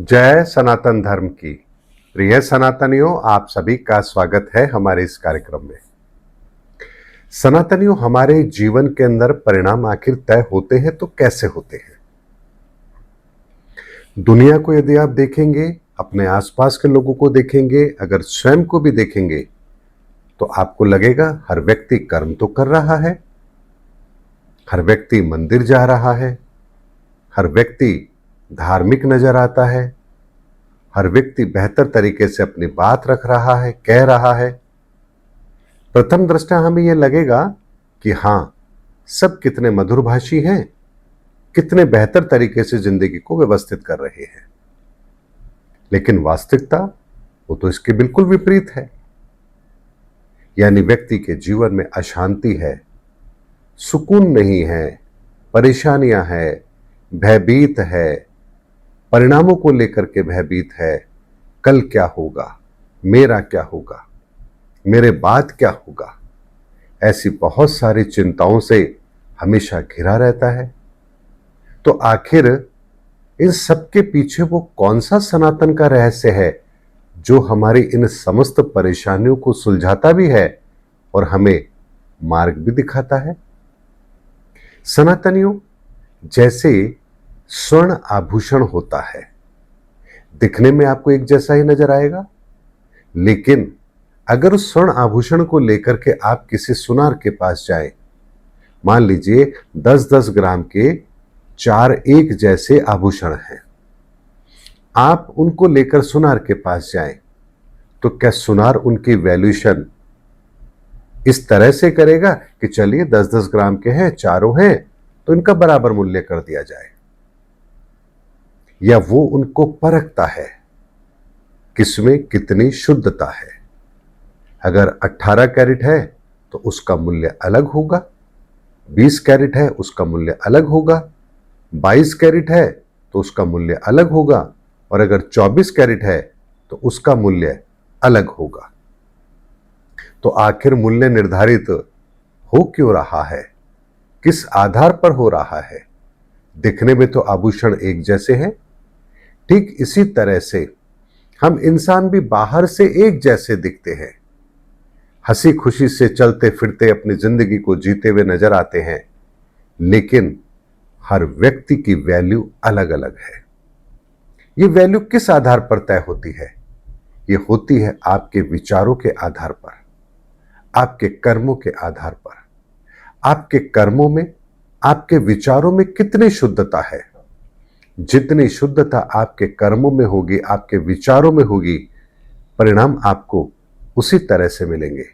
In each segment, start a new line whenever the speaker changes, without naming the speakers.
जय सनातन धर्म की। प्रिय सनातनियों, आप सभी का स्वागत है हमारे इस कार्यक्रम में। सनातनियों, हमारे जीवन के अंदर परिणाम आखिर तय होते हैं तो कैसे होते हैं? दुनिया को यदि आप देखेंगे, अपने आसपास के लोगों को देखेंगे, अगर स्वयं को भी देखेंगे तो आपको लगेगा हर व्यक्ति कर्म तो कर रहा है, हर व्यक्ति मंदिर जा रहा है, हर व्यक्ति धार्मिक नजर आता है, हर व्यक्ति बेहतर तरीके से अपनी बात रख रहा है, कह रहा है। प्रथम दृष्टया हमें यह लगेगा कि हां, सब कितने मधुरभाषी हैं, कितने बेहतर तरीके से जिंदगी को व्यवस्थित कर रहे हैं। लेकिन वास्तविकता वो तो इसके बिल्कुल विपरीत है। यानी व्यक्ति के जीवन में अशांति है, सुकून नहीं है, परेशानियां है, भयभीत है, परिणामों को लेकर के भयभीत है। कल क्या होगा, मेरा क्या होगा, मेरे बाद क्या होगा, ऐसी बहुत सारी चिंताओं से हमेशा घिरा रहता है। तो आखिर इन सब के पीछे वो कौन सा सनातन का रहस्य है जो हमारी इन समस्त परेशानियों को सुलझाता भी है और हमें मार्ग भी दिखाता है? सनातनियों, जैसे स्वर्ण आभूषण होता है, दिखने में आपको एक जैसा ही नजर आएगा, लेकिन अगर उस स्वर्ण आभूषण को लेकर के आप किसी सुनार के पास जाएं, मान लीजिए 10-10 ग्राम के 4 एक जैसे आभूषण हैं, आप उनको लेकर सुनार के पास जाएं तो क्या सुनार उनकी वैल्यूएशन इस तरह से करेगा कि चलिए 10-10 ग्राम के हैं, चारों हैं तो इनका बराबर मूल्य कर दिया जाए? या वो उनको परखता है किसमें कितनी शुद्धता है? अगर 18 कैरेट है तो उसका मूल्य अलग होगा, 20 कैरेट है उसका मूल्य अलग होगा, 22 कैरेट है तो उसका मूल्य अलग होगा, और अगर 24 कैरेट है तो उसका मूल्य अलग होगा। तो आखिर मूल्य निर्धारित हो क्यों रहा है, किस आधार पर हो रहा है? दिखने में तो आभूषण एक जैसे हैं। ठीक इसी तरह से हम इंसान भी बाहर से एक जैसे दिखते हैं, हंसी खुशी से चलते फिरते अपनी जिंदगी को जीते हुए नजर आते हैं, लेकिन हर व्यक्ति की वैल्यू अलग अलग है। ये वैल्यू किस आधार पर तय होती है? ये होती है आपके विचारों के आधार पर, आपके कर्मों के आधार पर। आपके कर्मों में, आपके विचारों में कितनी शुद्धता है। जितनी शुद्धता आपके कर्मों में होगी, आपके विचारों में होगी, परिणाम आपको उसी तरह से मिलेंगे।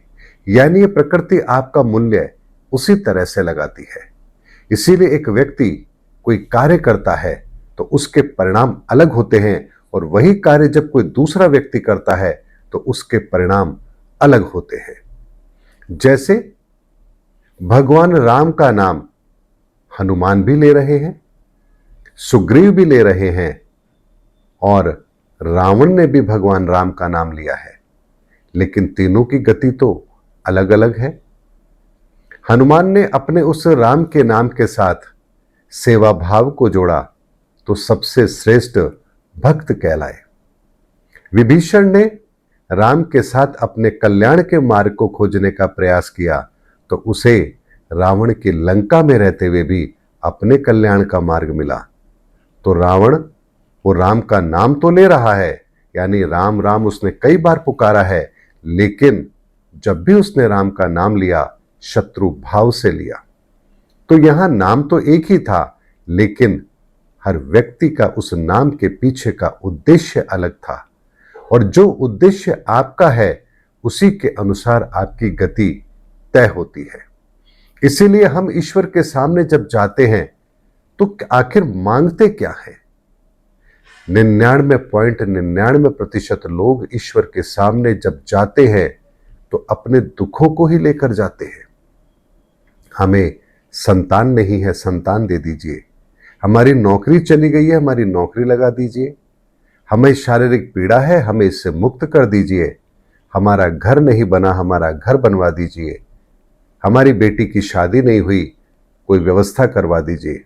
यानी ये प्रकृति आपका मूल्य उसी तरह से लगाती है। इसीलिए एक व्यक्ति कोई कार्य करता है तो उसके परिणाम अलग होते हैं, और वही कार्य जब कोई दूसरा व्यक्ति करता है तो उसके परिणाम अलग होते हैं। जैसे भगवान राम का नाम हनुमान भी ले रहे हैं, सुग्रीव भी ले रहे हैं, और रावण ने भी भगवान राम का नाम लिया है, लेकिन तीनों की गति तो अलग अलग है। हनुमान ने अपने उस राम के नाम के साथ सेवा भाव को जोड़ा तो सबसे श्रेष्ठ भक्त कहलाए। विभीषण ने राम के साथ अपने कल्याण के मार्ग को खोजने का प्रयास किया तो उसे रावण की लंका में रहते हुए भी अपने कल्याण का मार्ग मिला। तो रावण वो राम का नाम तो ले रहा है, यानी राम राम उसने कई बार पुकारा है, लेकिन जब भी उसने राम का नाम लिया, शत्रु भाव से लिया। तो यहां नाम तो एक ही था, लेकिन हर व्यक्ति का उस नाम के पीछे का उद्देश्य अलग था, और जो उद्देश्य आपका है उसी के अनुसार आपकी गति तय होती है। इसीलिए हम ईश्वर के सामने जब जाते हैं तो आखिर मांगते क्या है? 99.99% लोग ईश्वर के सामने जब जाते हैं तो अपने दुखों को ही लेकर जाते हैं। हमें संतान नहीं है, संतान दे दीजिए। हमारी नौकरी चली गई है, हमारी नौकरी लगा दीजिए। हमें शारीरिक पीड़ा है, हमें इससे मुक्त कर दीजिए। हमारा घर नहीं बना, हमारा घर बनवा दीजिए। हमारी बेटी की शादी नहीं हुई, कोई व्यवस्था करवा दीजिए।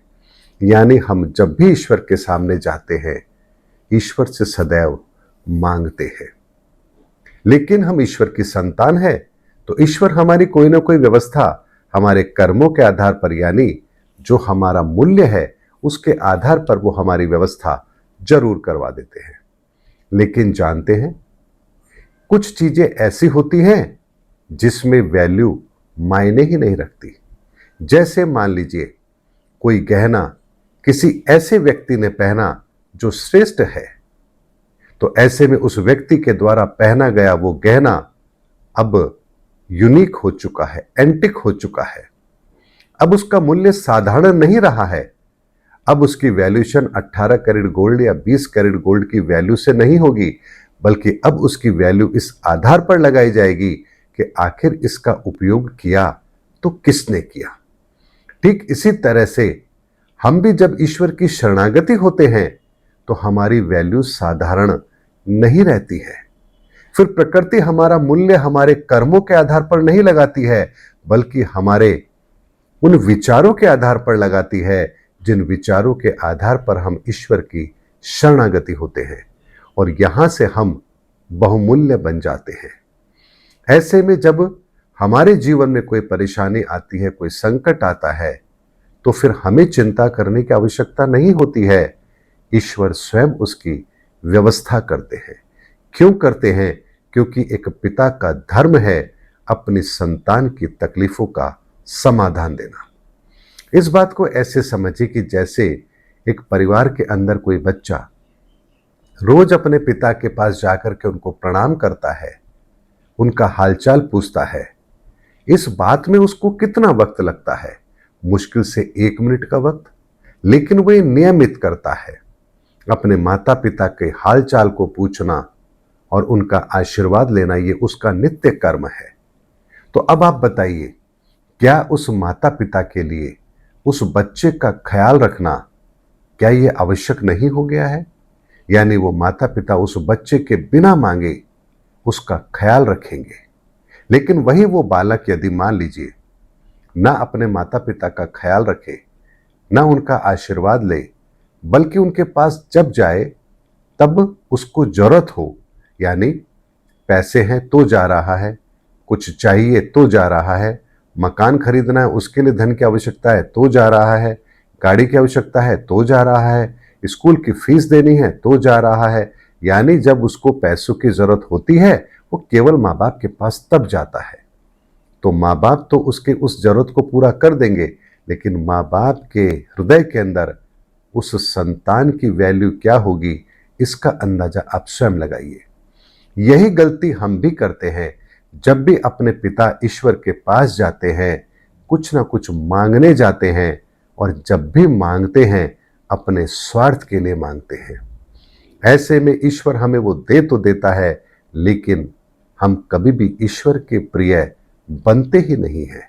यानी हम जब भी ईश्वर के सामने जाते हैं, ईश्वर से सदैव मांगते हैं। लेकिन हम ईश्वर की संतान है तो ईश्वर हमारी कोई ना कोई व्यवस्था हमारे कर्मों के आधार पर, यानी जो हमारा मूल्य है उसके आधार पर वो हमारी व्यवस्था जरूर करवा देते हैं। लेकिन जानते हैं, कुछ चीजें ऐसी होती हैं जिसमें वैल्यू मायने ही नहीं रखती। जैसे मान लीजिए कोई गहना किसी ऐसे व्यक्ति ने पहना जो श्रेष्ठ है, तो ऐसे में उस व्यक्ति के द्वारा पहना गया वो गहना अब यूनिक हो चुका है, एंटिक हो चुका है। अब उसका मूल्य साधारण नहीं रहा है। अब उसकी वैल्यूएशन 18 कैरेट गोल्ड या 20 कैरेट गोल्ड की वैल्यू से नहीं होगी, बल्कि अब उसकी वैल्यू इस आधार पर लगाई जाएगी कि आखिर इसका उपयोग किया तो किसने किया। ठीक इसी तरह से हम भी जब ईश्वर की शरणागति होते हैं तो हमारी वैल्यू साधारण नहीं रहती है। फिर प्रकृति हमारा मूल्य हमारे कर्मों के आधार पर नहीं लगाती है, बल्कि हमारे उन विचारों के आधार पर लगाती है जिन विचारों के आधार पर हम ईश्वर की शरणागति होते हैं, और यहां से हम बहुमूल्य बन जाते हैं। ऐसे में जब हमारे जीवन में कोई परेशानी आती है, कोई संकट आता है, तो फिर हमें चिंता करने की आवश्यकता नहीं होती है। ईश्वर स्वयं उसकी व्यवस्था करते हैं। क्यों करते हैं? क्योंकि एक पिता का धर्म है अपनी संतान की तकलीफों का समाधान देना। इस बात को ऐसे समझिए कि जैसे एक परिवार के अंदर कोई बच्चा रोज अपने पिता के पास जाकर के उनको प्रणाम करता है, उनका हालचाल पूछता है। इस बात में उसको कितना वक्त लगता है? मुश्किल से 1 मिनट का वक्त, लेकिन वह नियमित करता है। अपने माता पिता के हालचाल को पूछना और उनका आशीर्वाद लेना, ये उसका नित्य कर्म है। तो अब आप बताइए, क्या उस माता पिता के लिए उस बच्चे का ख्याल रखना क्या ये आवश्यक नहीं हो गया है? यानी वो माता पिता उस बच्चे के बिना मांगे उसका ख्याल रखेंगे। लेकिन वही वो बालक यदि मान लीजिए ना अपने माता पिता का ख्याल रखे, ना उनका आशीर्वाद ले, बल्कि उनके पास जब जाए तब उसको जरूरत हो, यानी पैसे हैं तो जा रहा है, कुछ चाहिए तो जा रहा है, मकान खरीदना है उसके लिए धन की आवश्यकता है तो जा रहा है, गाड़ी की आवश्यकता है तो जा रहा है, स्कूल की फीस देनी है तो जा रहा है, यानी जब उसको पैसों की जरूरत होती है वो केवल माँ बाप के पास तब जाता है। तो माँ बाप तो उसके उस जरूरत को पूरा कर देंगे, लेकिन माँ बाप के हृदय के अंदर उस संतान की वैल्यू क्या होगी, इसका अंदाजा आप स्वयं लगाइए। यही गलती हम भी करते हैं। जब भी अपने पिता ईश्वर के पास जाते हैं, कुछ ना कुछ मांगने जाते हैं, और जब भी मांगते हैं अपने स्वार्थ के लिए मांगते हैं। ऐसे में ईश्वर हमें वो दे तो देता है, लेकिन हम कभी भी ईश्वर के प्रिय बनते ही नहीं हैं।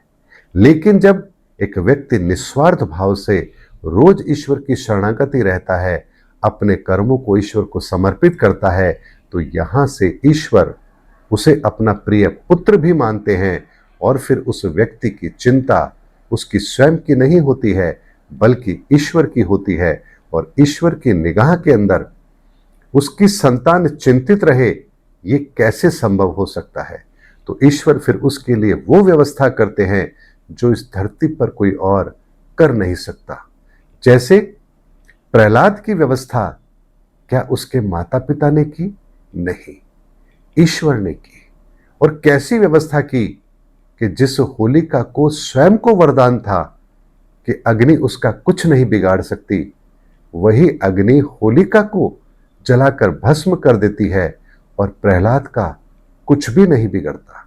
लेकिन जब एक व्यक्ति निस्वार्थ भाव से रोज ईश्वर की शरणागति रहता है, अपने कर्मों को ईश्वर को समर्पित करता है, तो यहां से ईश्वर उसे अपना प्रिय पुत्र भी मानते हैं, और फिर उस व्यक्ति की चिंता उसकी स्वयं की नहीं होती है, बल्कि ईश्वर की होती है। और ईश्वर की निगाह के अंदर उसकी संतान चिंतित रहे, ये कैसे संभव हो सकता है? तो ईश्वर फिर उसके लिए वो व्यवस्था करते हैं जो इस धरती पर कोई और कर नहीं सकता। जैसे प्रहलाद की व्यवस्था क्या उसके माता पिता ने की? नहीं, ईश्वर ने की। और कैसी व्यवस्था की कि जिस होलिका को स्वयं को वरदान था कि अग्नि उसका कुछ नहीं बिगाड़ सकती, वही अग्नि होलिका को जलाकर भस्म कर देती है, और प्रहलाद का कुछ भी नहीं बिगड़ता।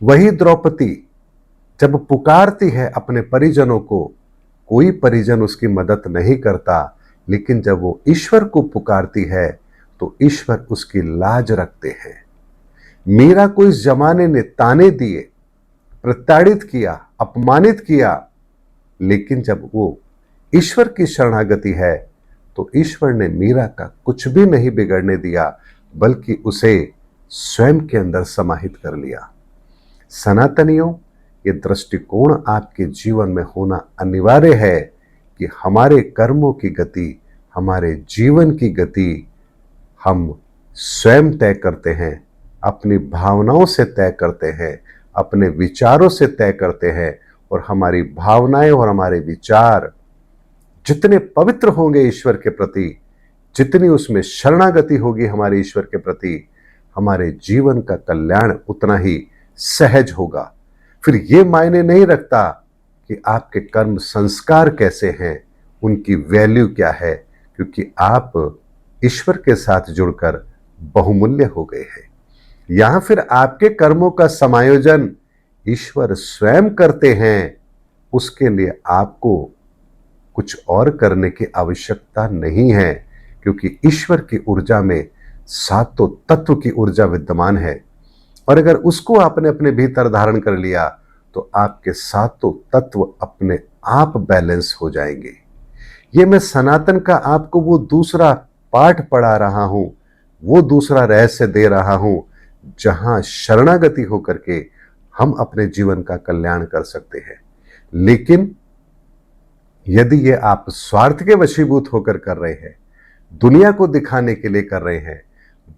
वही द्रौपदी जब पुकारती है अपने परिजनों को, कोई परिजन उसकी मदद नहीं करता, लेकिन जब वो ईश्वर को पुकारती है तो ईश्वर उसकी लाज रखते हैं। मीरा को इस जमाने ने ताने दिए, प्रताड़ित किया, अपमानित किया, लेकिन जब वो ईश्वर की शरणागति है तो ईश्वर ने मीरा का कुछ भी नहीं बिगड़ने दिया, बल्कि उसे स्वयं के अंदर समाहित कर लिया। सनातनियों, ये दृष्टिकोण आपके जीवन में होना अनिवार्य है कि हमारे कर्मों की गति हमारे जीवन की गति हम स्वयं तय करते हैं, अपनी भावनाओं से तय करते हैं, अपने विचारों से तय करते हैं। और हमारी भावनाएं और हमारे विचार जितने पवित्र होंगे ईश्वर के प्रति, जितनी उसमें शरणागति होगी हमारे ईश्वर के प्रति, हमारे जीवन का कल्याण उतना ही सहज होगा। फिर ये मायने नहीं रखता कि आपके कर्म संस्कार कैसे हैं, उनकी वैल्यू क्या है, क्योंकि आप ईश्वर के साथ जुड़कर बहुमूल्य हो गए हैं। या फिर आपके कर्मों का समायोजन ईश्वर स्वयं करते हैं, उसके लिए आपको कुछ और करने की आवश्यकता नहीं है, क्योंकि ईश्वर की ऊर्जा में सातों तत्व की ऊर्जा विद्यमान है। और अगर उसको आपने अपने भीतर धारण कर लिया तो आपके सातों तत्व अपने आप बैलेंस हो जाएंगे। ये मैं सनातन का आपको वो दूसरा पाठ पढ़ा रहा हूं, वो दूसरा रहस्य दे रहा हूं, जहां शरणागति होकर के हम अपने जीवन का कल्याण कर सकते हैं। लेकिन यदि ये आप स्वार्थ के वशीभूत होकर कर रहे हैं, दुनिया को दिखाने के लिए कर रहे हैं,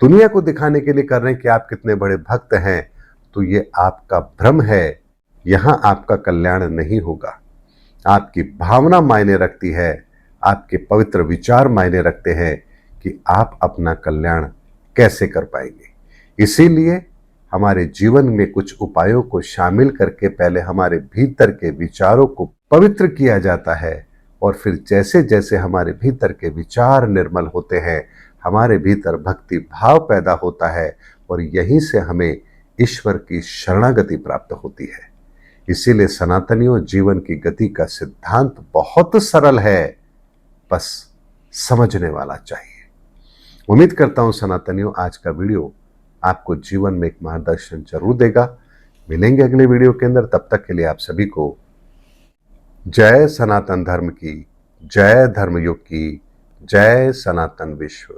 दुनिया को दिखाने के लिए कर रहे हैं कि आप कितने बड़े भक्त हैं, तो ये आपका भ्रम है। यहां आपका कल्याण नहीं होगा। आपकी भावना मायने रखती है, आपके पवित्र विचार मायने रखते हैं कि आप अपना कल्याण कैसे कर पाएंगे। इसीलिए हमारे जीवन में कुछ उपायों को शामिल करके पहले हमारे भीतर के विचारों को पवित्र किया जाता है, और फिर जैसे जैसे हमारे भीतर के विचार निर्मल होते हैं, हमारे भीतर भक्ति भाव पैदा होता है, और यहीं से हमें ईश्वर की शरणागति प्राप्त होती है। इसीलिए सनातनियों, जीवन की गति का सिद्धांत बहुत सरल है, बस समझने वाला चाहिए। उम्मीद करता हूं सनातनियों, आज का वीडियो आपको जीवन में एक मार्गदर्शन जरूर देगा। मिलेंगे अगले वीडियो के अंदर, तब तक के लिए आप सभी को जय सनातन धर्म की, जय धर्मयुग की, जय सनातन विश्व।